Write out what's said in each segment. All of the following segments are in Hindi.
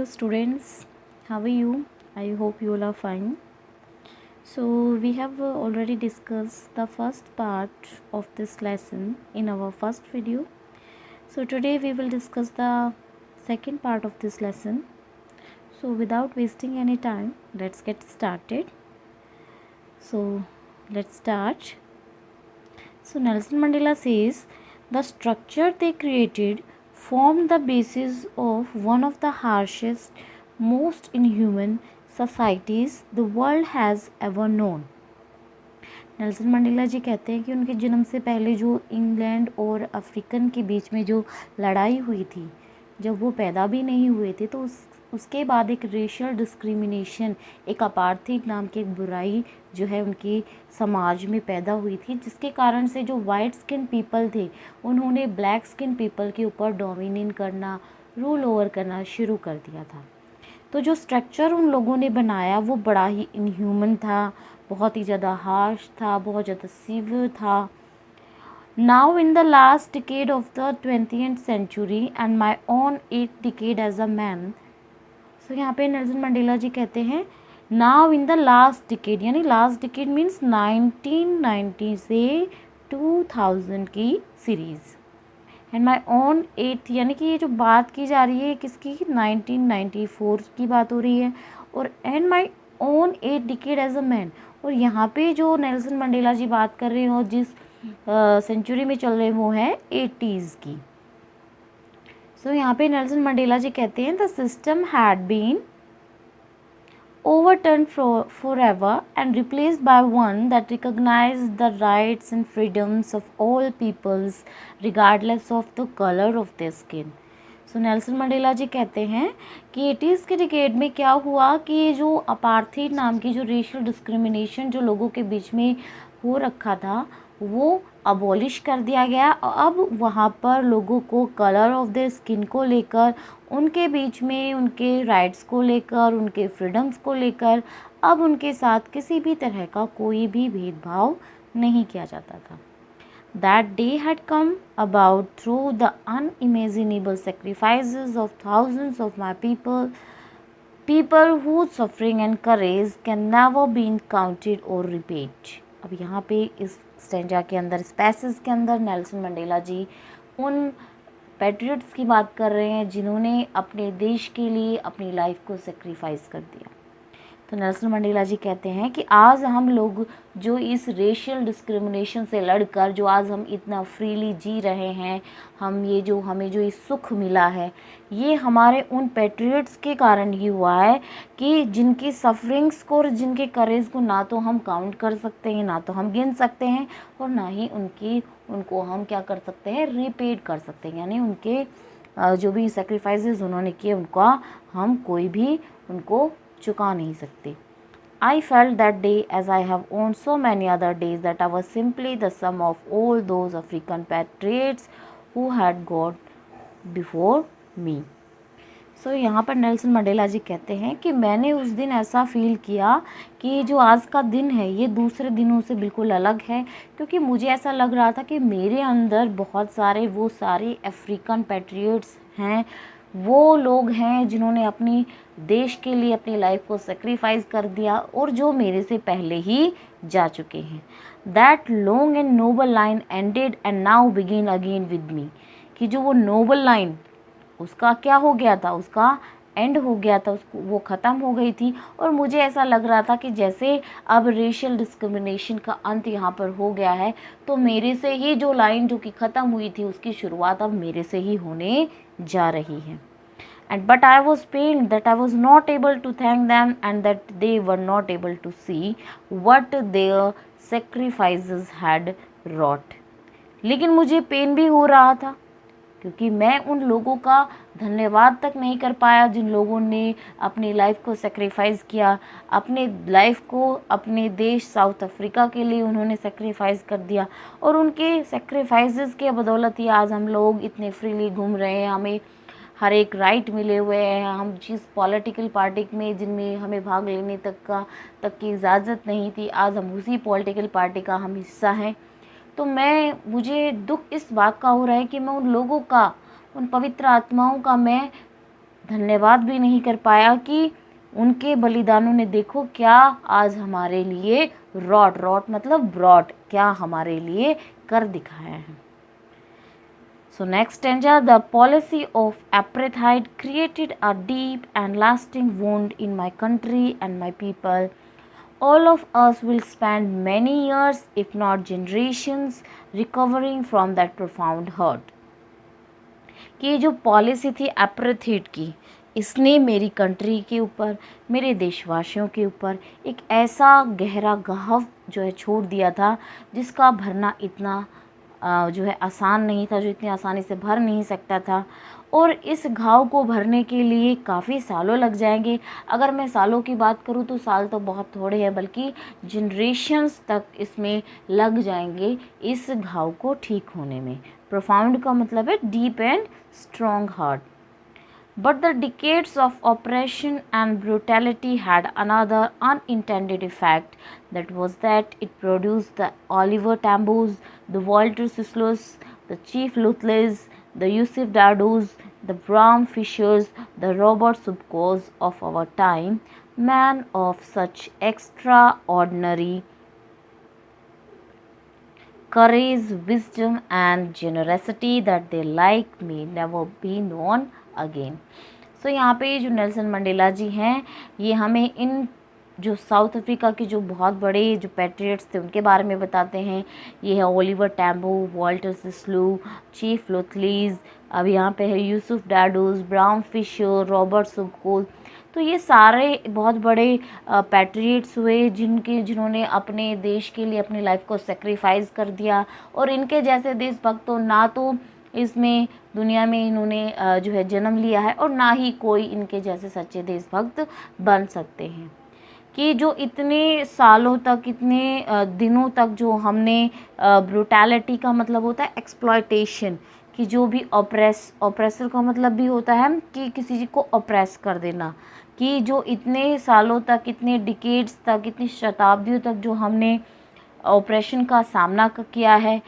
students, how are you? I hope you all are fine. So we have already discussed the first part of this lesson in our first video. So today we will discuss the second part of this lesson. So without wasting any time, let's get started. So let's start. So Nelson Mandela says the structure they created formed the basis of one of the harshest, most inhuman societies the world has ever known. Nelson Mandela ji कहते हैं कि उनके जन्म से पहले जो इंग्लैंड और अफ्रीकन के बीच में जो लड़ाई हुई थी, जब वो पैदा भी नहीं हुए थे, तो उसके बाद एक रेशियल डिस्क्रिमिनेशन, एक अपार्थाइड नाम की एक बुराई जो है उनकी समाज में पैदा हुई थी, जिसके कारण से जो वाइट स्किन पीपल थे उन्होंने ब्लैक स्किन पीपल के ऊपर डोमिनेट करना, रूल ओवर करना शुरू कर दिया था। तो जो स्ट्रक्चर उन लोगों ने बनाया वो बड़ा ही इनह्यूमन था, बहुत ही ज़्यादा हार्श था, बहुत ज़्यादा सीवियर था। Now in the last decade of the 20th century and my own 8th decade as a man, so यहाँ पे नेल्सन मंडेला जी कहते हैं now in the last decade, यानी last decade means 1990 से 2000 की series, and my own 8th, यानी कि ये जो बात की जा रही है किसकी, 1994 की बात हो रही है, और and my own 8th decade as a man. और यहाँ पे जो नेल्सन मंडेला जी बात कर रहे हो, जिस सेंचुरी में चल रहे वो है 80s की। सो यहाँ पे नेल्सन मंडेला जी कहते हैं the system had been overturned forever and replaced by one that recognized the rights and freedoms of all peoples regardless of the color of their skin. So Nelson Mandela ji कहते हैं कि 80s के डिकेड में क्या हुआ कि ये जो अपार्थाइड नाम की जो रेशियल डिस्क्रिमिनेशन जो लोगों के बीच में हो रखा था वो अबॉलिश कर दिया गया। अब वहाँ पर लोगों को कलर ऑफ देयर स्किन को लेकर, उनके बीच में उनके राइट्स को लेकर, उनके फ्रीडम्स को लेकर अब उनके साथ किसी भी तरह का कोई भी भेदभाव नहीं किया जाता था। That day had come about through the unimaginable sacrifices of thousands of my people whose suffering and courage can never be counted or repaid. अब यहाँ पे इस स्टेंजा के अंदर, इस पैसेज के अंदर नेल्सन मंडेला जी उन पैट्रियट्स की बात कर रहे हैं जिन्होंने अपने देश के लिए अपनी लाइफ को सेक्रीफाइस कर दिया। तो नेल्सन मंडेला जी कहते हैं कि आज हम लोग जो इस रेशियल डिस्क्रिमिनेशन से लड़कर जो आज हम इतना फ्रीली जी रहे हैं, हमें जो ये सुख मिला है, ये हमारे उन पैट्रियट्स के कारण ही हुआ है कि जिनकी सफरिंग्स को और जिनके करेज को ना तो हम काउंट कर सकते हैं, ना तो हम गिन सकते हैं, और ना ही उनको हम क्या कर सकते हैं, रिपेड कर सकते हैं, यानी उनके जो भी सेक्रीफाइसेस उन्होंने किए उनका हम कोई भी उनको चुका नहीं सकते। I felt that day, as I have owned so many other days, that I was simply the sum of all those African patriots who had gone before me. So यहाँ पर नेल्सन मंडेला जी कहते हैं कि मैंने उस दिन ऐसा फील किया कि जो आज का दिन है ये दूसरे दिनों से बिल्कुल अलग है, क्योंकि मुझे ऐसा लग रहा था कि मेरे अंदर बहुत सारे वो सारे अफ्रीकन पैट्रियट्स हैं, वो लोग हैं जिन्होंने अपनी देश के लिए अपनी लाइफ को सेक्रीफाइस कर दिया और जो मेरे से पहले ही जा चुके हैं। That long and noble line ended and now begin again with me, कि जो वो नोबल लाइन उसका क्या हो गया था, उसका एंड हो गया था, उसको वो ख़त्म हो गई थी, और मुझे ऐसा लग रहा था कि जैसे अब रेशियल डिस्क्रिमिनेशन का अंत यहाँ पर हो गया है, तो मेरे से ही जो लाइन जो कि ख़त्म हुई थी उसकी शुरुआत अब मेरे से ही होने जा रही है। And but I was pained that I was not able to thank them and that they were not able to see what their sacrifices had wrought. लेकिन मुझे पेन भी हो रहा था क्योंकि मैं उन लोगों का धन्यवाद तक नहीं कर पाया जिन लोगों ने अपनी लाइफ को सेक्रीफाइस किया, अपने लाइफ को अपने देश साउथ अफ्रीका के लिए उन्होंने सेक्रीफाइस कर दिया, और उनके सेक्रीफाइसेस के बदौलत ही आज हम लोग इतने फ्रीली घूम रहे हैं, हमें हर एक राइट मिले हुए हैं, हम जिस पॉलिटिकल पार्टी में जिनमें हमें भाग लेने तक की इजाज़त नहीं थी, आज हम उसी पॉलिटिकल पार्टी का हम हिस्सा हैं। तो मुझे दुख इस बात का हो रहा है कि मैं उन लोगों का, उन पवित्र आत्माओं का मैं धन्यवाद भी नहीं कर पाया कि उनके बलिदानों ने देखो क्या आज हमारे लिए रॉट मतलब ब्रॉट, क्या हमारे लिए कर दिखाया है। So next stanza, the policy of apartheid created a deep and lasting wound in my country and my people. All of us will spend many years, if not generations, recovering from that profound hurt. कि जो पॉलिसी थी एपरेथीड की, इसने मेरी कंट्री के ऊपर, मेरे देशवासियों के ऊपर एक ऐसा गहरा घाव जो है छोड़ दिया था, जिसका भरना इतना जो है आसान नहीं था, जो इतनी आसानी से भर नहीं सकता था। और इस घाव को भरने के लिए काफ़ी सालों लग जाएंगे। अगर मैं सालों की बात करूँ तो साल तो बहुत थोड़े हैं, बल्कि जनरेशन्स तक इसमें लग जाएंगे इस घाव को ठीक होने में। प्रोफाउंड का मतलब है deep and strong heart. But the decades of oppression and brutality had another unintended effect. That was that it produced the Oliver Tambos, the Walter Sislos, the Chief Lutless, the Yusuf Dados, the Bram Fishers, the Robert Subkos of our time, men of such extraordinary courage, wisdom and generosity that their like may never be known again. So यहाँ पे जो नेल्सन मंडेला जी हैं, ये हमें इन जो साउथ अफ्रीका के जो बहुत बड़े जो पैट्रियट्स थे उनके बारे में बताते हैं। ये है ओलिवर टैम्बो, वॉल्टर सिस्लू, चीफ लुथलीज, अब यहाँ पे है यूसुफ डैडोस, ब्राउन फिशर, रॉबर्ट सुबकोस। तो ये सारे बहुत बड़े पैट्रियट्स हुए जिन्होंने अपने देश के लिए अपनी लाइफ को सेक्रीफाइस कर दिया। और इनके जैसे देशभक्त तो ना तो इसमें दुनिया में इन्होंने जो है जन्म लिया है, और ना ही कोई इनके जैसे सच्चे देशभक्त बन सकते हैं। कि जो इतने सालों तक, इतने दिनों तक जो हमने ब्रूटैलिटी का मतलब होता है एक्सप्लॉयटेशन, कि जो भी ऑप्रेसर का मतलब भी होता है कि किसी चीज़ को ऑप्रेस कर देना, कि जो इतने सालों तक, इतने डिकेड्स तक, इतनी शताब्दियों तक जो हमने ऑपरेशन का सामना किया है,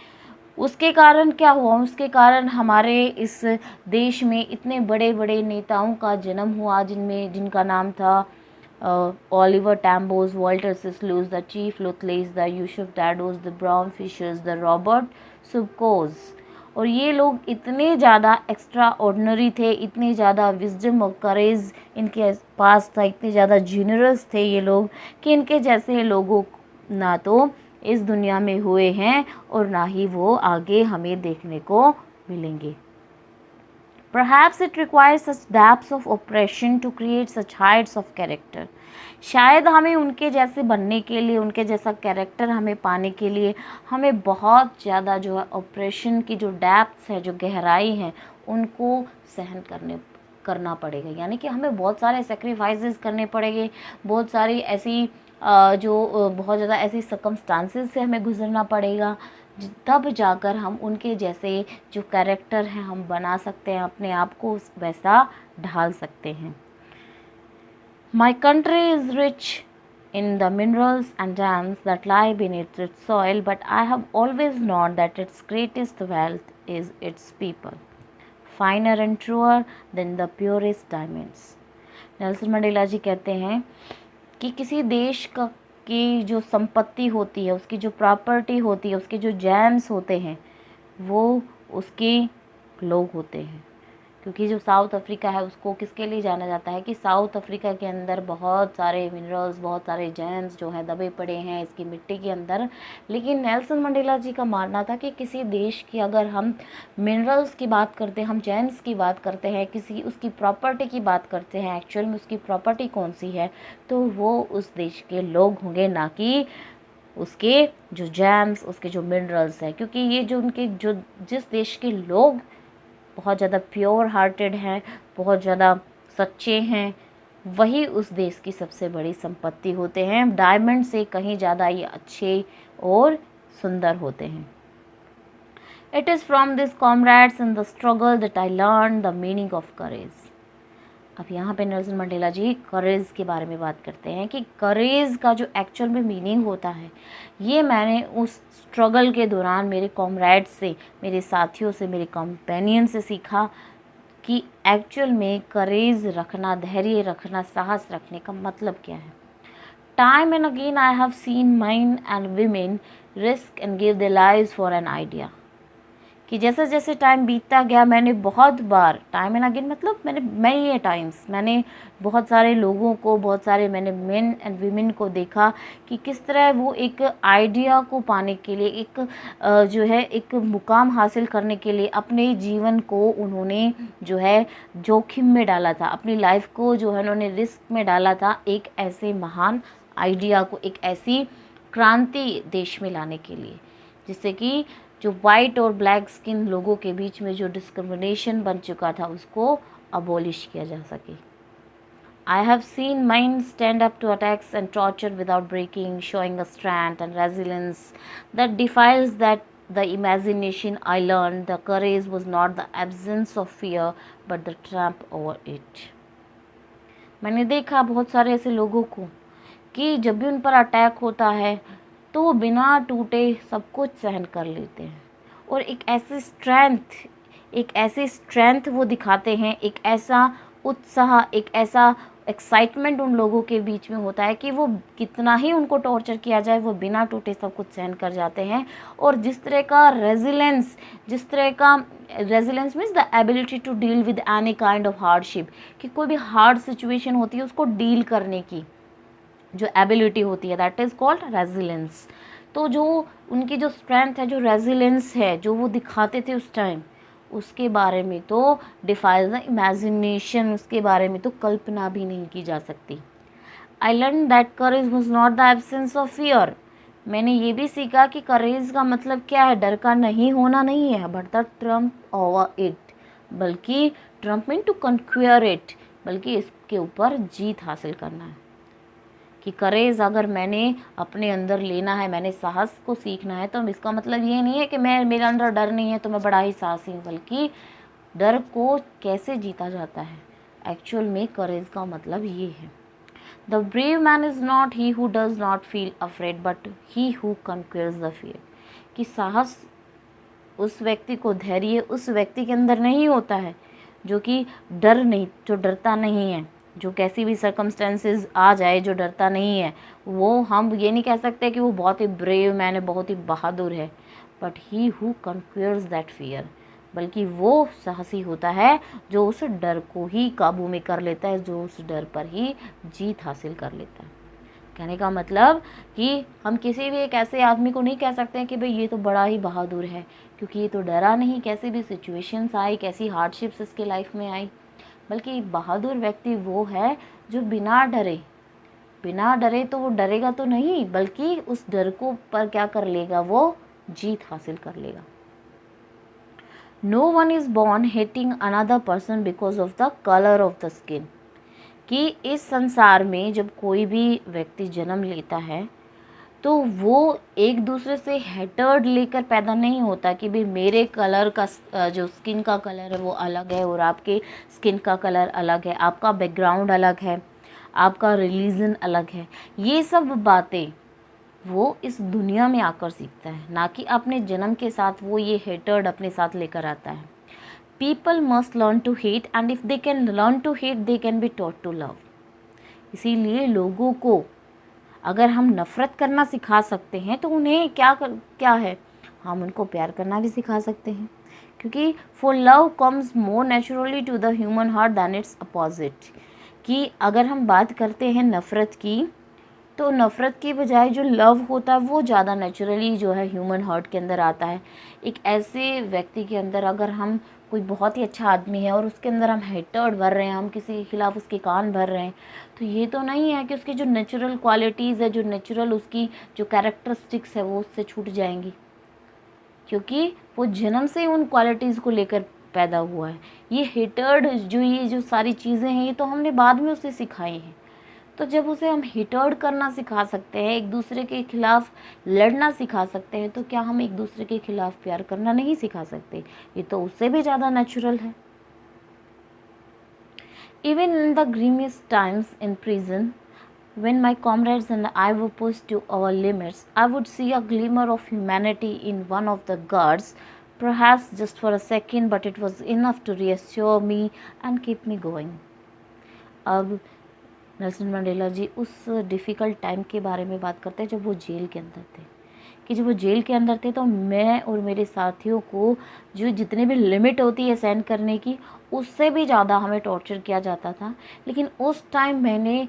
उसके कारण क्या हुआ, उसके कारण हमारे इस देश में इतने बड़े बड़े नेताओं का जन्म हुआ, जिनका नाम था Oliver Tambos, Walter Sisulus, the Chief Luthulis, the Yusuf Dadoos, the Brown Fischers, the Robert Sobukwes. और ये लोग इतने ज़्यादा एक्स्ट्रा ऑर्डिनरी थे, इतने ज़्यादा विजडम और करेज इनके पास था, इतने ज़्यादा जीनरस थे ये लोग, कि इनके जैसे लोगों ना तो इस दुनिया में हुए हैं और ना ही वो आगे हमें देखने को मिलेंगे। Perhaps it requires such depths of oppression to create such heights of character. शायद हमें उनके जैसे बनने के लिए, उनके जैसा कैरेक्टर हमें पाने के लिए, हमें बहुत ज़्यादा जो है ऑपरेशन की जो डेप्थ्स है, जो गहराई है, उनको सहन करना पड़ेगा। यानी कि हमें बहुत सारे सेक्रीफाइसेस करने पड़ेंगे, बहुत सारी ऐसी बहुत ज़्यादा ऐसी सर्कमस्टांसेस से हमें गुजरना पड़ेगा, तब जाकर हम उनके जैसे जो कैरेक्टर हैं हम बना सकते हैं, अपने आप को वैसा ढाल सकते हैं। My country is rich in the minerals and gems that lie beneath its soil, but I have always known that its greatest wealth is its people, finer and truer than the purest diamonds. Nelson Mandela ji कहते हैं कि किसी देश की जो संपत्ति होती है, उसकी जो प्रॉपर्टी होती है, उसके जो जेम्स होते हैं, वो उसके लोग होते हैं। क्योंकि जो साउथ अफ्रीका है उसको किसके लिए जाना जाता है कि साउथ अफ्रीका के अंदर बहुत सारे मिनरल्स, बहुत सारे जेम्स जो हैं दबे पड़े हैं इसकी मिट्टी के अंदर। लेकिन नेल्सन मंडेला जी का मानना था कि किसी देश की अगर हम मिनरल्स की बात करते हैं, हम जेम्स की बात करते हैं, किसी उसकी प्रॉपर्टी की बात करते हैं, एक्चुअल में उसकी प्रॉपर्टी कौन सी है, तो वो उस देश के लोग होंगे, ना कि उसके जो जेम्स, उसके जो मिनरल्स हैं। क्योंकि ये जो जिस देश के लोग बहुत ज़्यादा प्योर हार्टेड हैं, बहुत ज़्यादा सच्चे हैं, वही उस देश की सबसे बड़ी संपत्ति होते हैं। डायमंड से कहीं ज़्यादा ये अच्छे और सुंदर होते हैं। It is from this comrades in the struggle that I learn the meaning of courage. अब यहाँ पे नेल्सन मंडेला जी करेज के बारे में बात करते हैं कि करेज का जो एक्चुअल में मीनिंग होता है, ये मैंने उस स्ट्रगल के दौरान मेरे कॉमरेड से, मेरे साथियों से, मेरे कंपेनियन से सीखा, कि एक्चुअल में करेज रखना, धैर्य रखना, साहस रखने का मतलब क्या है। Time and again I have seen men and women risk and give their lives for an idea. कि जैसे जैसे टाइम बीतता गया, मैंने बहुत बार, टाइम एंड अगेन मतलब मैंने टाइम्स मैंने बहुत सारे लोगों को, बहुत सारे मैंने मेन एंड वीमेन को देखा कि किस तरह वो एक आइडिया को पाने के लिए, एक जो है एक मुकाम हासिल करने के लिए अपने जीवन को उन्होंने जो है जोखिम में डाला था, अपनी लाइफ को जो है उन्होंने रिस्क में डाला था एक ऐसे महान आइडिया को, एक ऐसी क्रांति देश में लाने के लिए, जिससे कि जो वाइट और ब्लैक स्किन लोगों के बीच में जो डिस्क्रिमिनेशन बन चुका था उसको अबॉलिश किया जा सके। I have seen minds stand up to attacks and torture without breaking, showing a strength and resilience that defies that the imagination. I learned the courage was not the absence of fear but the triumph over it. मैंने देखा बहुत सारे ऐसे लोगों को कि जब भी उन पर अटैक होता है तो वो बिना टूटे सब कुछ सहन कर लेते हैं, और एक ऐसी स्ट्रेंथ वो दिखाते हैं, एक ऐसा उत्साह, एक ऐसा एक्साइटमेंट उन लोगों के बीच में होता है कि वो कितना ही उनको टॉर्चर किया जाए वो बिना टूटे सब कुछ सहन कर जाते हैं। और जिस तरह का resilience means the ability to deal with any kind of hardship, कि कोई भी हार्ड सिचुएशन होती है उसको डील करने की जो एबिलिटी होती है, दैट इज़ कॉल्ड रेजिलेंस। तो जो उनकी जो स्ट्रेंथ है, जो रेजिलेंस है, जो वो दिखाते थे उस टाइम, उसके बारे में तो डिफाइज द इमेजिनेशन, उसके बारे में तो कल्पना भी नहीं की जा सकती। I learn that courage was not the absence of fear. मैंने ये भी सीखा कि करेज का मतलब क्या है, डर का नहीं होना नहीं है, but the trump over it, बल्कि trump mean to conquer it, बल्कि इसके ऊपर जीत हासिल करना है। कि करेज अगर मैंने अपने अंदर लेना है, मैंने साहस को सीखना है, तो इसका मतलब ये नहीं है कि मेरे अंदर डर नहीं है तो मैं बड़ा ही साहसी हूँ, बल्कि डर को कैसे जीता जाता है, एक्चुअल में करेज का मतलब ये है। The brave man is not he who does not feel afraid but he who conquers the fear. कि साहस उस व्यक्ति को, धैर्य उस व्यक्ति के अंदर नहीं होता है जो डरता नहीं है, जो कैसी भी सर्कमस्टेंसेस आ जाए जो डरता नहीं है, वो हम ये नहीं कह सकते कि वो बहुत ही ब्रेव मैन है, बहुत ही बहादुर है, but he who conquers that fear, बल्कि वो साहसी होता है जो उस डर को ही काबू में कर लेता है, जो उस डर पर ही जीत हासिल कर लेता है। कहने का मतलब कि हम किसी भी एक ऐसे आदमी को नहीं कह सकते हैं कि भाई ये तो बड़ा ही बहादुर है, क्योंकि ये तो डरा नहीं, कैसी भी सिचुएशंस आई, कैसी हार्डशिप्स इसके लाइफ में आई, बल्कि बहादुर व्यक्ति वो है जो बिना डरे तो वो डरेगा तो नहीं, बल्कि उस डर को पर क्या कर लेगा, वो जीत हासिल कर लेगा। No one is born hating another person because of the colour of the skin. कि इस संसार में जब कोई भी व्यक्ति जन्म लेता है तो वो एक दूसरे से हेटर्ड लेकर पैदा नहीं होता कि भाई मेरे कलर का जो स्किन का कलर है वो अलग है और आपके स्किन का कलर अलग है, आपका बैकग्राउंड अलग है, आपका रिलीजन अलग है। ये सब बातें वो इस दुनिया में आकर सीखता है, ना कि अपने जन्म के साथ वो ये हेटर्ड अपने साथ लेकर आता है। People must learn to hate and if they can learn to hate they can be taught to love. इसीलिए लोगों को अगर हम नफ़रत करना सिखा सकते हैं तो उन्हें क्या है, हम उनको प्यार करना भी सिखा सकते हैं, क्योंकि for love comes more naturally to the human heart than its opposite. कि अगर हम बात करते हैं नफ़रत की, तो नफ़रत की बजाय जो लव होता है वो ज़्यादा नेचुरली जो है ह्यूमन हार्ट के अंदर आता है। एक ऐसे व्यक्ति के अंदर अगर हम, कोई बहुत ही अच्छा आदमी है और उसके अंदर हम हेटर्ड भर रहे हैं, हम किसी के खिलाफ़ उसके कान भर रहे हैं, तो ये तो नहीं है कि उसकी जो नेचुरल क्वालिटीज़ है, जो नेचुरल उसकी जो कैरेक्टरिस्टिक्स है वो उससे छूट जाएंगी, क्योंकि वो जन्म से उन क्वालिटीज़ को लेकर पैदा हुआ है। ये हेटर्ड ये जो सारी चीज़ें हैं ये तो हमने बाद में उसे सिखाई हैं। तो जब उसे हम हेटर्ड करना सिखा सकते हैं, एक दूसरे के खिलाफ़ लड़ना सिखा सकते हैं, तो क्या हम एक दूसरे के खिलाफ़ प्यार करना नहीं सिखा सकते? ये तो उससे भी ज़्यादा नेचुरल है। Even in the grimmest times in prison when my comrades and I were pushed to our limits, I would see a glimmer of humanity in one of the guards perhaps just for a second, but it was enough to reassure me and keep me going. अब नेल्सन मंडेला जी उस डिफ़िकल्ट टाइम के बारे में बात करते हैं जब वो जेल के अंदर थे, कि जब वो जेल के अंदर थे तो मैं और मेरे साथियों को जो जितने भी लिमिट होती है सहन करने की, उससे भी ज़्यादा हमें टॉर्चर किया जाता था। लेकिन उस टाइम मैंने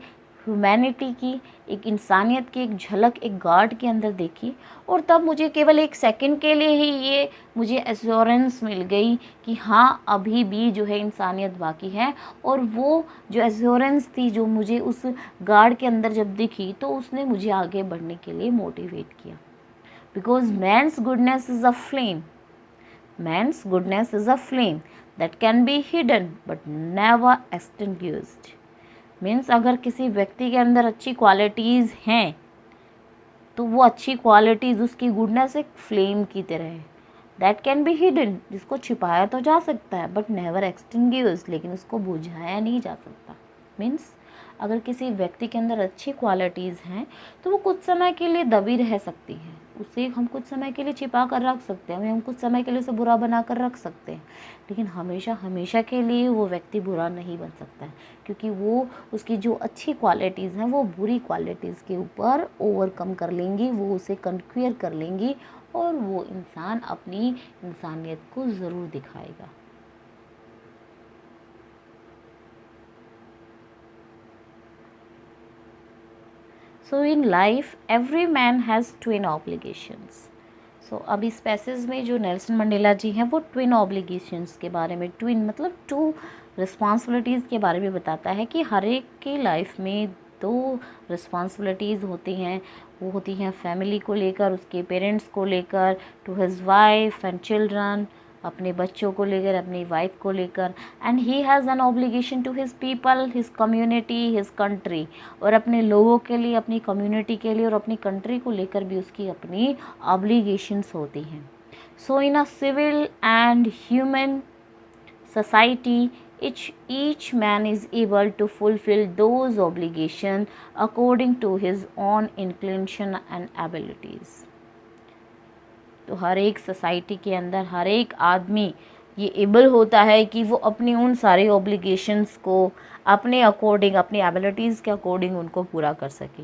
ह्यूमैनिटी की, एक इंसानियत की एक झलक एक गार्ड के अंदर देखी, और तब मुझे केवल एक सेकंड के लिए ही ये मुझे एश्योरेंस मिल गई कि हाँ, अभी भी जो है इंसानियत बाकी है। और वो जो एश्योरेंस थी जो मुझे उस गार्ड के अंदर जब दिखी, तो उसने मुझे आगे बढ़ने के लिए मोटिवेट किया। Because man's goodness is a flame, man's goodness is a flame that can be hidden but never extinguished. Means अगर किसी व्यक्ति के अंदर अच्छी क्वालिटीज़ हैं तो वो अच्छी क्वालिटीज़, उसकी गुडनेस एक फ्लेम की तरह है, दैट कैन बी हिडन, जिसको छिपाया तो जा सकता है बट नेवर एक्सटिंग्विश्ड, लेकिन उसको बुझाया नहीं जा सकता। मीन्स अगर किसी व्यक्ति के अंदर अच्छी क्वालिटीज़ हैं तो वो कुछ समय के लिए दबी रह सकती है, उसे हम कुछ समय के लिए छिपा कर रख सकते हैं, हम कुछ समय के लिए उसे बुरा बना कर रख सकते हैं, लेकिन हमेशा हमेशा के लिए वो व्यक्ति बुरा नहीं बन सकता है, क्योंकि वो उसकी जो अच्छी क्वालिटीज़ हैं वो बुरी क्वालिटीज़ के ऊपर ओवरकम कर लेंगी, वो उसे कन्क्वियर कर लेंगी, और वो इंसान अपनी इंसानियत को ज़रूर दिखाएगा। So in life every man has twin obligations. So अब इस पैसेज में जो नेल्सन मंडेला जी हैं वो ट्विन ऑब्लिगेशंस के बारे में, ट्विन मतलब टू रिस्पॉन्सिबिलिटीज़ के बारे में बताता है कि हर एक की लाइफ में दो रिस्पॉन्सिबिलिटीज़ होती हैं। वो होती हैं फैमिली को लेकर, उसके पेरेंट्स को लेकर, to his wife and children, अपने बच्चों को लेकर, अपनी वाइफ को लेकर, and he has an obligation to his people, his community, his country, और अपने लोगों के लिए, अपनी कम्युनिटी के लिए और अपनी कंट्री को लेकर भी उसकी अपनी ऑब्लिगेशंस होती हैं। So in a civil and human society, each man is able to fulfill those obligations according to his own inclination and abilities. तो हर एक सोसाइटी के अंदर हर एक आदमी ये एबल होता है कि वो अपनी उन सारे ऑब्लिगेशंस को अपने अकॉर्डिंग, अपनी एबिलिटीज़ के अकॉर्डिंग उनको पूरा कर सके।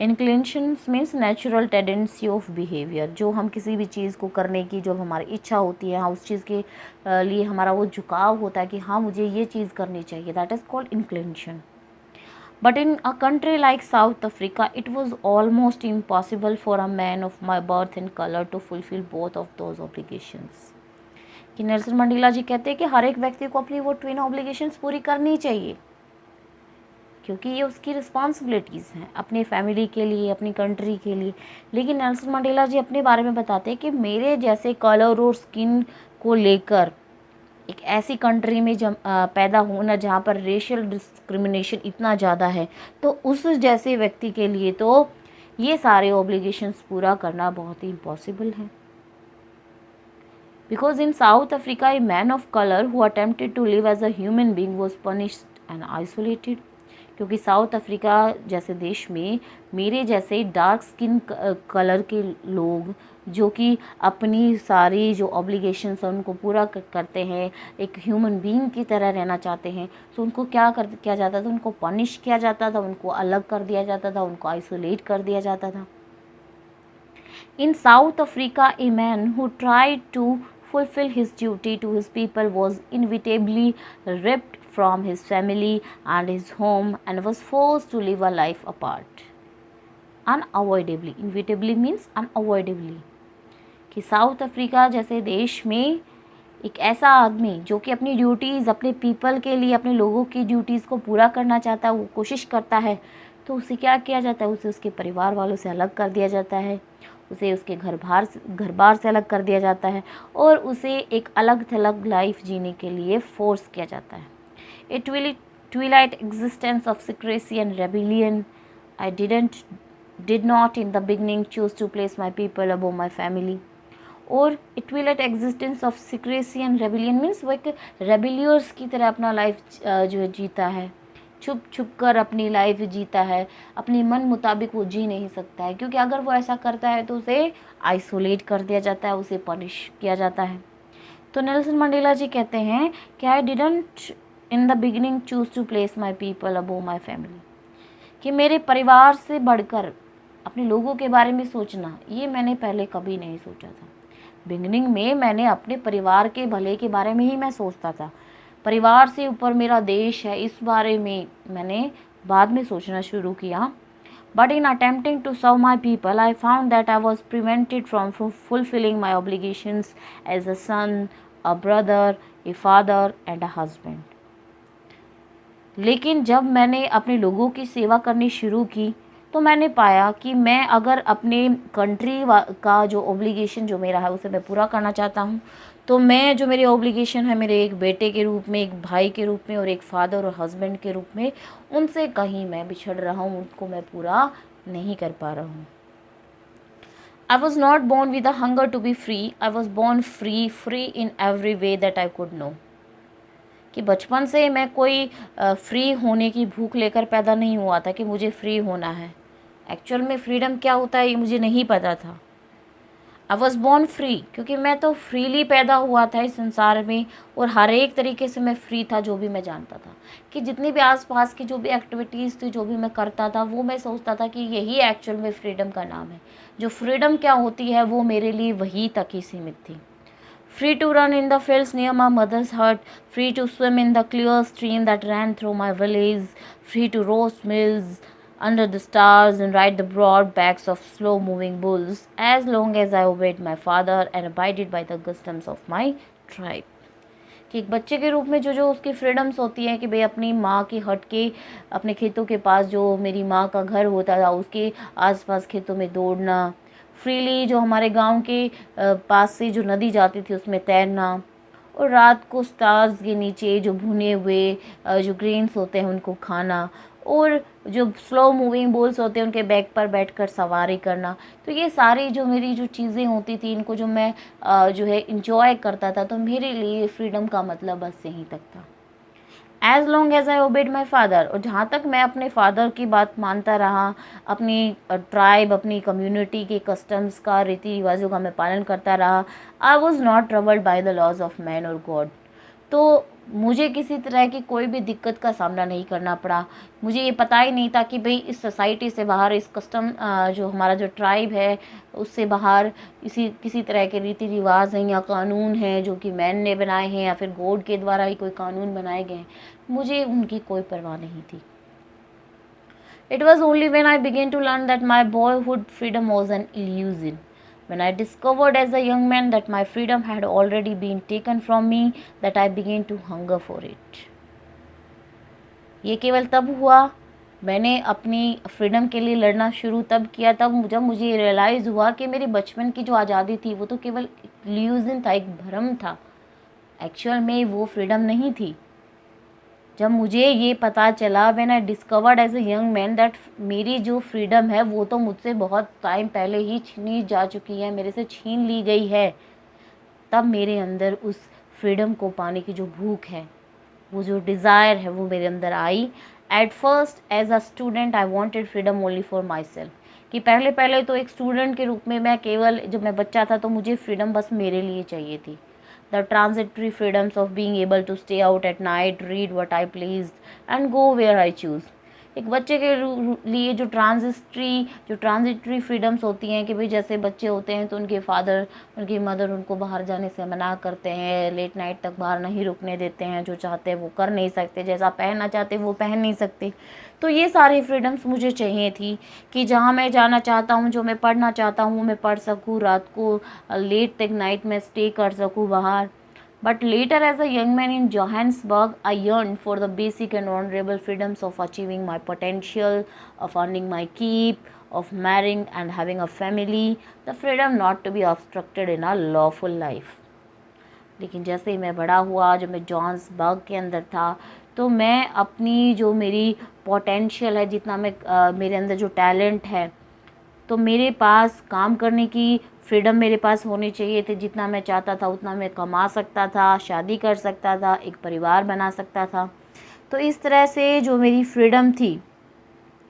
Inclinations means natural tendency of behaviour, जो हम किसी भी चीज़ को करने की जो हमारी इच्छा होती है, हाँ उस चीज़ के लिए हमारा वो झुकाव होता है कि हाँ मुझे ये चीज़ करनी चाहिए, that is called inclination. But in a country like South Africa, it was almost impossible for a man of my birth and color to fulfill both of those obligations. कि नेल्सन मंडेला जी कहते हैं कि हर एक व्यक्ति को अपनी वो ट्विन ऑब्लिगेशंस पूरी करनी चाहिए, क्योंकि ये उसकी रिस्पॉन्सिबिलिटीज़ हैं अपने फैमिली के लिए, अपनी कंट्री के लिए। लेकिन नेल्सन मंडेला जी अपने बारे में बताते हैं कि मेरे जैसे कलर और स्किन को लेकर एक ऐसी कंट्री में पैदा होना जहाँ पर रेशियल डिस्क्रिमिनेशन इतना ज़्यादा है, तो उस जैसे व्यक्ति के लिए तो ये सारे ऑब्लिगेशंस पूरा करना बहुत ही इम्पॉसिबल है। Because in South Africa a man of colour who attempted to live as a human being was punished and isolated. क्योंकि साउथ अफ्रीका जैसे देश में मेरे जैसे डार्क स्किन कलर के लोग जो कि अपनी सारी जो ऑब्लिगेशंस हैं उनको पूरा करते हैं, एक ह्यूमन बीइंग की तरह रहना चाहते हैं, तो उनको किया जाता था, उनको पनिश किया जाता था, उनको अलग कर दिया जाता था, उनको आइसोलेट कर दिया जाता था। In South Africa a man who tried to fulfill his duty to his people was inevitably ripped from his family and his home and was forced to live a life apart. Unavoidably, inevitably means unavoidably, कि साउथ अफ्रीका जैसे देश में एक ऐसा आदमी जो कि अपनी ड्यूटीज़ अपने पीपल के लिए, अपने लोगों की ड्यूटीज़ को पूरा करना चाहता है, वो कोशिश करता है, तो उसे क्या किया जाता है, उसे उसके परिवार वालों से अलग कर दिया जाता है, उसे उसके घर बार से अलग कर दिया जाता है, और उसे एक अलग थलग लाइफ जीने के लिए फोर्स किया जाता है। A twilight existence of secrecy and rebellion, I did not in the beginning choose to place my people above my family. और twilight existence of secrecy and rebellion means वो एक रेबिलियर्स की तरह अपना लाइफ जो है जीता है, छुप छुप कर अपनी लाइफ जीता है, अपनी मन मुताबिक वो जी नहीं सकता है, क्योंकि अगर वो ऐसा करता है तो उसे आइसोलेट कर दिया जाता है, उसे पनिश किया जाता है। तो नेल्सन मंडेला जी कहते हैं कि I didn't in the beginning choose to place my people above my family, कि मेरे परिवार से बढ़कर अपने लोगों के बारे में सोचना ये मैंने पहले कभी नहीं सोचा था। बिगिनिंग में मैंने अपने परिवार के भले के बारे में ही मैं सोचता था, परिवार से ऊपर मेरा देश है इस बारे में मैंने बाद में सोचना शुरू किया। But in attempting to serve my people, I found that I was prevented from fulfilling my obligations as a son, a brother, a father and a husband. लेकिन जब मैंने अपने लोगों की सेवा करनी शुरू की तो मैंने पाया कि मैं अगर अपने कंट्री का जो ओब्लिगेशन जो मेरा है उसे मैं पूरा करना चाहता हूँ, तो मैं जो मेरी ओब्लिगेशन है मेरे एक बेटे के रूप में, एक भाई के रूप में और एक फादर और हस्बैंड के रूप में, उनसे कहीं मैं बिछड़ रहा हूँ, उनको मैं पूरा नहीं कर पा रहा हूँ। I was not born with a hunger to be free. I was born free in every way that I could know. कि बचपन से मैं कोई फ्री होने की भूख लेकर पैदा नहीं हुआ था कि मुझे फ्री होना है। एक्चुअल में फ्रीडम क्या होता है ये मुझे नहीं पता था। आई वॉज बॉर्न फ्री क्योंकि मैं तो फ्रीली पैदा हुआ था इस संसार में, और हर एक तरीके से मैं फ्री था। जो भी मैं जानता था कि जितनी भी आसपास की जो भी एक्टिविटीज़ थी, जो भी मैं करता था, वो मैं सोचता था कि यही एक्चुअल में फ्रीडम का नाम है। जो फ्रीडम क्या होती है वो मेरे लिए वही तक ही सीमित थी। Free to run in the fields near my mother's hut, free to swim in the clear stream that ran through my village, free to roast meals under the stars and ride the broad backs of slow-moving bulls, as long as I obeyed my father and abided by the customs of my tribe. कि एक बच्चे के रूप में जो जो उसकी फ्रीडम्स होती हैं कि भाई अपनी माँ की हट के अपने खेतों के पास जो मेरी माँ का घर होता था उसके आसपास खेतों में दौड़ना, फ्रीली जो हमारे गांव के पास से जो नदी जाती थी उसमें तैरना, और रात को स्टार्स के नीचे जो भुने हुए जो ग्रेन्स होते हैं उनको खाना, और जो स्लो मूविंग बुल्स होते हैं उनके बैक पर बैठकर सवारी करना। तो ये सारी जो मेरी जो चीज़ें होती थी इनको जो मैं जो है इंजॉय करता था, तो मेरे लिए फ्रीडम का मतलब बस यहीं तक था। As long as I obeyed my father, और जहाँ तक मैं अपने फादर की बात मानता रहा, अपनी ट्राइब अपनी कम्युनिटी के कस्टम्स का रीति रिवाजों का मैं पालन करता रहा, I was not troubled by the laws of man और गॉड। तो मुझे किसी तरह की कोई भी दिक्कत का सामना नहीं करना पड़ा। मुझे ये पता ही नहीं था कि भाई इस सोसाइटी से बाहर, इस कस्टम जो हमारा जो ट्राइब है उससे बाहर किसी तरह के रीति रिवाज हैं या कानून हैं जो कि मैन ने बनाए हैं या फिर गॉड के द्वारा ही कोई कानून बनाए गए हैं। मुझे उनकी कोई परवाह नहीं थी। It was only when I began to learn that my boyhood freedom was an illusion, when I discovered as a young man that my freedom had already been taken from me, that I began to hunger for it. ये केवल तब हुआ, मैंने अपनी फ्रीडम के लिए लड़ना शुरू तब किया तब जब मुझे रियलाइज़ हुआ कि मेरे बचपन की जो आज़ादी थी वो तो केवल इल्यूजन था, एक भ्रम था। एक्चुअल में वो फ्रीडम नहीं थी। जब मुझे ये पता चला, when I discovered as a young man that मेरी जो फ्रीडम है वो तो मुझसे बहुत टाइम पहले ही छीनी जा चुकी है, मेरे से छीन ली गई है, तब मेरे अंदर उस फ्रीडम को पाने की जो भूख है, वो जो डिज़ायर है वो मेरे अंदर आई। At first as a student I wanted freedom only for myself, कि पहले तो एक स्टूडेंट के रूप में मैं केवल, जब मैं बच्चा था तो मुझे फ्रीडम बस मेरे लिए चाहिए थी। The transitory freedoms of being able to stay out at night, read what I pleased and go where I choose. एक बच्चे के लिए जो ट्रांजिटरी फ्रीडम्स होती हैं कि भाई जैसे बच्चे होते हैं तो उनके फादर उनकी मदर उनको बाहर जाने से मना करते हैं, लेट नाइट तक बाहर नहीं रुकने देते हैं, जो चाहते हैं वो कर नहीं सकते, जैसा पहनना चाहते वो पहन नहीं सकते। तो ये सारी फ्रीडम्स मुझे चाहिए थी कि जहाँ मैं जाना चाहता हूँ, जो मैं पढ़ना चाहता हूँ मैं पढ़ सकूँ, रात को लेट तक नाइट में स्टे कर सकूँ बाहर। But later, as a young man in Johannesburg, I yearned for the basic and honorable freedoms of achieving my potential, of earning my keep, of marrying and having a family, the freedom not to be obstructed in a lawful life. लेकिन जैसे ही मैं बड़ा हुआ, जब मैं जॉन्सबर्ग के अंदर था, तो मैं अपनी जो मेरी पोटेंशियल है, जितना मैं मेरे अंदर जो टैलेंट है, तो मेरे पास काम करने की फ्रीडम मेरे पास होनी चाहिए थी। जितना मैं चाहता था उतना मैं कमा सकता था, शादी कर सकता था, एक परिवार बना सकता था। तो इस तरह से जो मेरी फ्रीडम थी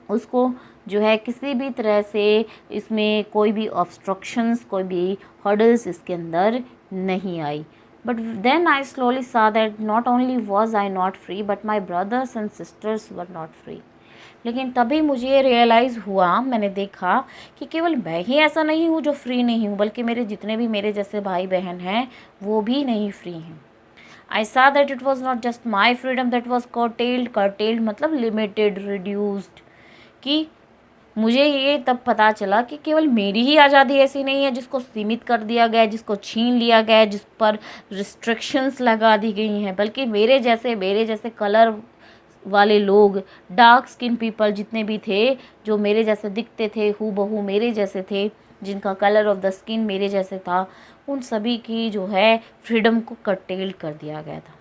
उसको जो है किसी भी तरह से इसमें कोई भी ऑब्स्ट्रक्शंस, कोई भी हर्डल्स इसके अंदर नहीं आई। But then I slowly saw that not only was I not free, but my brothers and sisters were not free. लेकिन तभी मुझे ये रियलाइज़ हुआ, मैंने देखा कि केवल मैं ही ऐसा नहीं हूँ जो फ्री नहीं हूँ, बल्कि मेरे जितने भी मेरे जैसे भाई बहन हैं वो भी नहीं फ्री हैं. आई सा that it was not just my freedom that was curtailed मतलब लिमिटेड, रिड्यूस्ड. कि मुझे ये तब पता चला कि केवल मेरी ही आज़ादी ऐसी नहीं है जिसको सीमित कर दिया गया है, जिसको छीन लिया गया है, जिस पर रिस्ट्रिक्शंस लगा दी गई हैं, बल्कि मेरे जैसे कलर वाले लोग, डार्क स्किन पीपल जितने भी थे, जो मेरे जैसे दिखते थे, हूबहू मेरे जैसे थे, जिनका कलर ऑफ द स्किन मेरे जैसे था, उन सभी की जो है फ्रीडम को कर्टेल कर दिया गया था.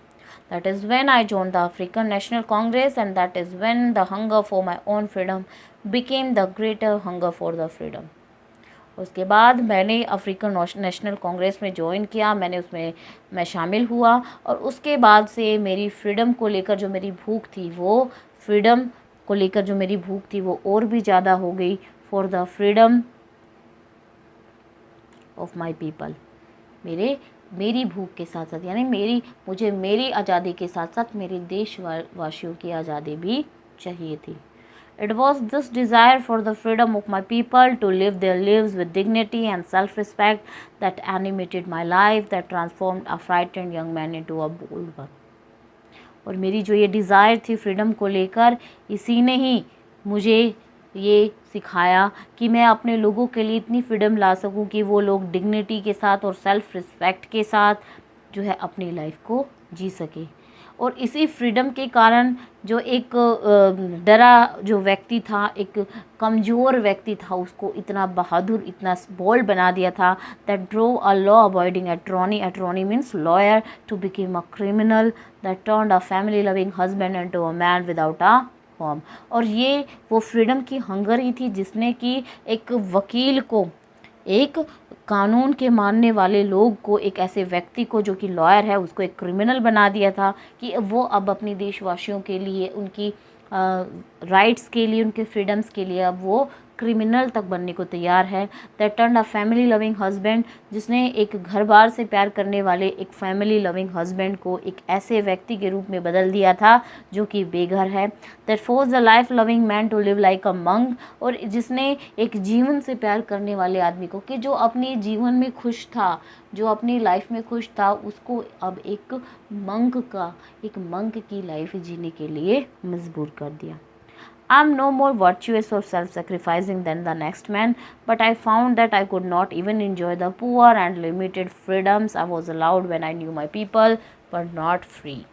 That is when I joined the African National Congress, and that is when the hunger for my own freedom became the greater hunger for the freedom. उसके बाद मैंने अफ्रीकन नेशनल कांग्रेस में ज्वाइन किया, मैं शामिल हुआ, और उसके बाद से मेरी फ्रीडम को लेकर जो मेरी भूख थी वो और भी ज़्यादा हो गई. For the freedom of my people. मेरी भूख के साथ साथ, यानी मुझे मेरी आज़ादी के साथ साथ मेरे देशवासियों की आज़ादी भी चाहिए थी. It was this desire for the freedom of my people to live their lives with dignity and self-respect that animated my life, that transformed a frightened young man into a bold one. और मेरी जो ये डिज़ायर थी फ्रीडम को लेकर, इसी ने ही मुझे ये सिखाया कि मैं अपने लोगों के लिए इतनी फ्रीडम ला सकूं कि वो लोग डिग्निटी के साथ और सेल्फ रिस्पेक्ट के साथ जो है अपनी लाइफ को जी सके. और इसी फ्रीडम के कारण जो एक डरा जो व्यक्ति था, एक कमज़ोर व्यक्ति था, उसको इतना बहादुर, इतना बोल्ड बना दिया था. That drove a law avoiding attorney means lawyer to become a criminal, that turned a family loving husband into a man without a home. और ये वो फ्रीडम की हंगर ही थी जिसने कि एक वकील को, एक कानून के मानने वाले लोग को, एक ऐसे व्यक्ति को जो कि लॉयर है, उसको एक क्रिमिनल बना दिया था कि वो अब अपनी देशवासियों के लिए, उनकी राइट्स के लिए, उनके फ्रीडम्स के लिए अब वो क्रिमिनल तक बनने को तैयार है. That turned a family loving husband, जिसने एक घर बार से प्यार करने वाले एक फैमिली लविंग हस्बैंड को एक ऐसे व्यक्ति के रूप में बदल दिया था जो कि बेघर है. That forced the life loving man to live like a monk, और जिसने एक जीवन से प्यार करने वाले आदमी को, कि जो अपने जीवन में खुश था, जो अपनी लाइफ में खुश था, उसको अब एक मंक की लाइफ जीने के लिए मजबूर कर दिया. I am no more virtuous or self-sacrificing than the next man, but I found that I could not even enjoy the poor and limited freedoms I was allowed when I knew my people were not free.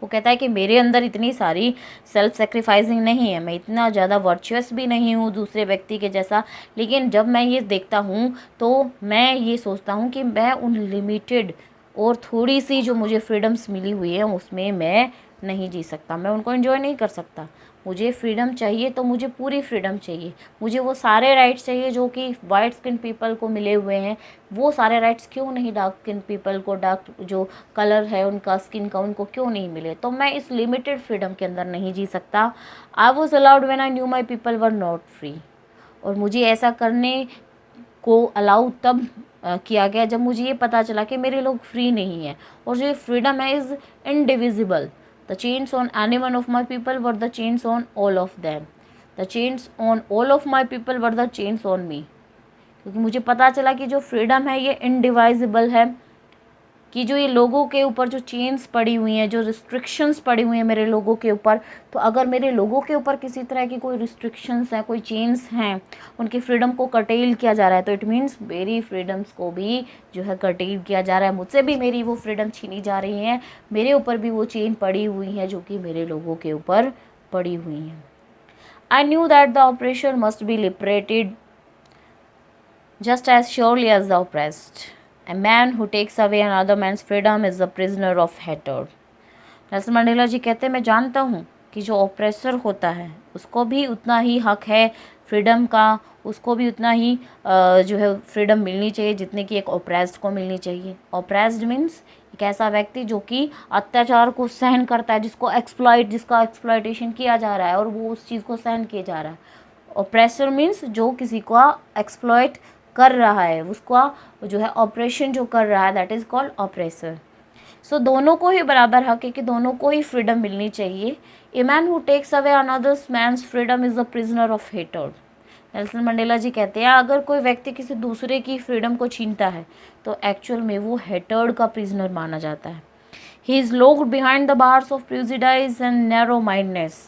वो कहता है कि मेरे अंदर इतनी सारी सेल्फ सेक्रीफाइसिंग नहीं है, मैं इतना ज़्यादा वर्चुअस भी नहीं हूँ दूसरे व्यक्ति के जैसा, लेकिन जब मैं ये देखता हूँ तो मैं ये सोचता हूँ कि मैं उन लिमिटेड और थोड़ी सी जो मुझे फ्रीडम्स मिली हुई है उसमें मैं नहीं जी सकता, मैं उनको एंजॉय नहीं कर सकता. मुझे फ्रीडम चाहिए तो मुझे पूरी फ्रीडम चाहिए, मुझे वो सारे राइट्स चाहिए जो कि वाइट स्किन पीपल को मिले हुए हैं. वो सारे राइट्स क्यों नहीं डार्क स्किन पीपल को, डार्क जो कलर है उनका स्किन का, उनको क्यों नहीं मिले? तो मैं इस लिमिटेड फ्रीडम के अंदर नहीं जी सकता. I was allowed when I knew my people were not free. और मुझे ऐसा करने को अलाउ तब किया गया जब मुझे ये पता चला कि मेरे लोग फ्री नहीं हैं, और जो फ्रीडम है is indivisible. The chains on any one of my people were the chains on all of them. The chains on all of my people were the chains on me. क्योंकि मुझे पता चला कि जो फ्रीडम है ये इनडिवाइजिबल है, कि जो ये लोगों के ऊपर जो चेन्स पड़ी हुई हैं, जो रिस्ट्रिक्शंस पड़ी हुई हैं मेरे लोगों के ऊपर, तो अगर मेरे लोगों के ऊपर किसी तरह की कोई रिस्ट्रिक्शंस हैं, कोई चेन्स हैं, उनकी फ्रीडम को कर्टेल किया जा रहा है, तो इट मीन्स मेरी फ्रीडम्स को भी जो है कर्टेल किया जा रहा है. मुझसे भी मेरी वो फ्रीडम छीनी जा रही हैं, मेरे ऊपर भी वो चेन पड़ी हुई हैं जो कि मेरे लोगों के ऊपर पड़ी हुई हैं. I knew that the oppressor must be liberated just as surely as the oppressed. A man who takes away another man's freedom is a prisoner of hatred. Nelson Mandela ji कहते हैं, मैं जानता हूँ कि जो ऑप्रेसर होता है उसको भी उतना ही हक है फ्रीडम का, उसको भी उतना ही जो है फ्रीडम मिलनी चाहिए जितने कि एक ऑप्रेस्ड को मिलनी चाहिए. ऑप्रेस्ड मीन्स एक ऐसा व्यक्ति जो कि अत्याचार को सहन करता है, जिसका एक्सप्लॉयटेशन किया जा रहा है और वो उस चीज़ को सहन किया जा रहा है. ऑप्रेसर मीन्स जो किसी का एक्सप्लॉयट कर रहा है उसका जो है ऑपरेशन जो कर रहा है, दैट इज़ कॉल्ड ऑपरेसर। सो दोनों को ही बराबर हक है कि दोनों को ही फ्रीडम मिलनी चाहिए। A man who takes away another's man's freedom is the prisoner of hatred. Nelson Mandela ji कहते हैं अगर कोई व्यक्ति किसी दूसरे की फ्रीडम को छीनता है तो एक्चुअल में वो हेटर्ड का प्रिजनर माना जाता है। He is locked behind the bars of prejudice and narrow mindness.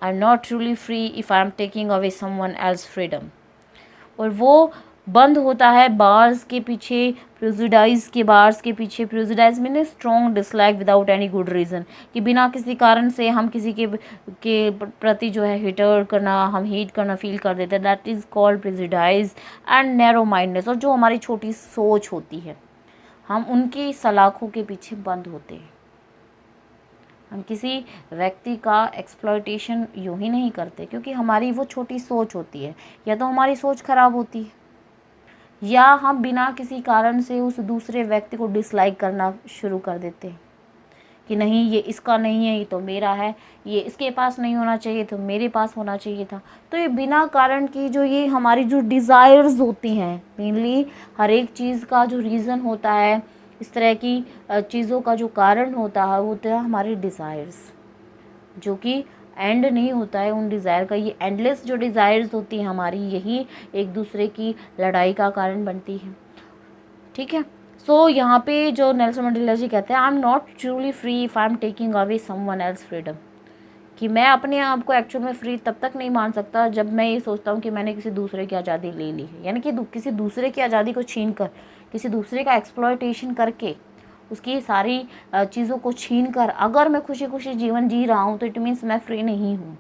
I am not truly free if I am taking away someone else freedom. और वो बंद होता है बार्स के पीछे, प्रेजुडाइज के बार्स के पीछे। Prejudice mean strong dislike without any good reason, कि बिना किसी कारण से हम किसी के प्रति जो है हेटर करना, हम हेट करना फील कर देते हैं, that is called prejudice. And narrow mindness, और जो हमारी छोटी सोच होती है, हम उनकी सलाखों के पीछे बंद होते हैं। हम किसी व्यक्ति का एक्सप्लॉयटेशन यूँ ही नहीं करते क्योंकि हमारी वो छोटी सोच होती है, या तो हमारी सोच खराब होती है, या हम बिना किसी कारण से उस दूसरे व्यक्ति को डिसलाइक करना शुरू कर देते हैं कि नहीं ये इसका नहीं है, ये तो मेरा है, ये इसके पास नहीं होना चाहिए तो मेरे पास होना चाहिए था। तो ये बिना कारण की जो ये हमारी जो डिज़ायर्स होती हैं, मेनली हर एक चीज़ का जो रीज़न होता है, इस तरह की चीज़ों का जो कारण होता है वो होता है हमारी डिज़ायर्स, जो कि एंड नहीं होता है उन डिज़ायर का। ये एंडलेस जो डिज़ायर्स होती हैं हमारी, यही एक दूसरे की लड़ाई का कारण बनती है। ठीक है, सो यहाँ पे जो नेल्सन मंडेला जी कहते हैं आई am not truly free if I am taking away someone else freedom, कि मैं अपने आप को एक्चुअल में फ्री तब तक नहीं मान सकता जब मैं ये सोचता हूँ कि मैंने किसी दूसरे की आज़ादी ले ली है, यानी कि किसी दूसरे की आज़ादी को छीन कर, किसी दूसरे का एक्सप्लॉयटेशन करके, उसकी सारी चीज़ों को छीन कर अगर मैं खुशी खुशी जीवन जी रहा हूँ तो इट मीन्स मैं फ्री नहीं हूँ।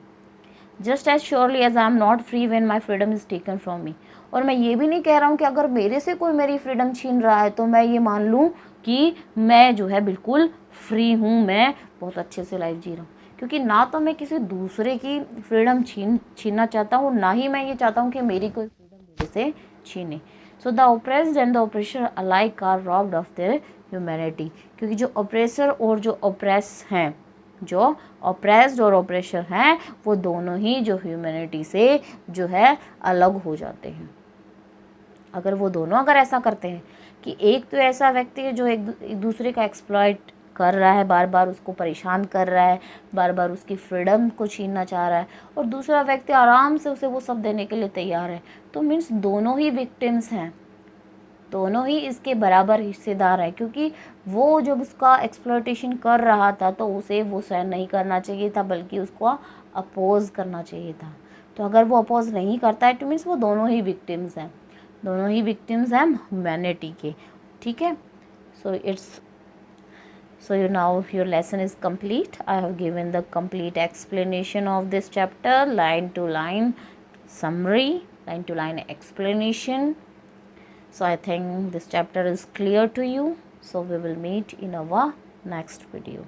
Just as surely as I am not free when my freedom is taken from me. और मैं ये भी नहीं कह रहा हूँ कि अगर मेरे से कोई मेरी फ्रीडम छीन रहा है तो मैं ये मान लूँ कि मैं जो है बिल्कुल फ्री हूँ, मैं बहुत अच्छे से लाइफ जी रहा हूँ, क्योंकि ना तो मैं किसी दूसरे की फ्रीडम छीनना चाहता हूँ, ना ही मैं ये चाहता हूँ कि मेरी कोई फ्रीडम मेरे से छीने। So the oppressed and the oppressor alike are robbed of their humanity, क्योंकि जो ऑपरेसर और जो ऑप्रेस हैं, जो ऑप्रेस्ड और ऑपरेसर हैं, वो दोनों ही जो ह्यूमैनिटी से जो है अलग हो जाते हैं। अगर वो दोनों अगर ऐसा करते हैं कि एक तो ऐसा व्यक्ति है जो एक दूसरे का एक्सप्लॉइट कर रहा है, बार बार उसको परेशान कर रहा है, बार बार उसकी फ्रीडम को छीनना चाह रहा है, और दूसरा व्यक्ति आराम से उसे वो सब देने के लिए तैयार है, तो मीन्स दोनों ही विक्टिम्स हैं, दोनों ही इसके बराबर हिस्सेदार हैं, क्योंकि वो जब उसका एक्सप्लॉयटेशन कर रहा था तो उसे वो सहन नहीं करना चाहिए था, बल्कि उसको अपोज करना चाहिए था। तो अगर वो अपोज नहीं करता है तो मीन्स वो दोनों ही विक्टिम्स हैं, दोनों ही विक्टिम्स हैं ह्यूमैनिटी के। ठीक है, so you now your lesson is complete. I have given the complete explanation of this chapter, line to line summary, line to line explanation. So I think this chapter is clear to you. So we will meet in our next video.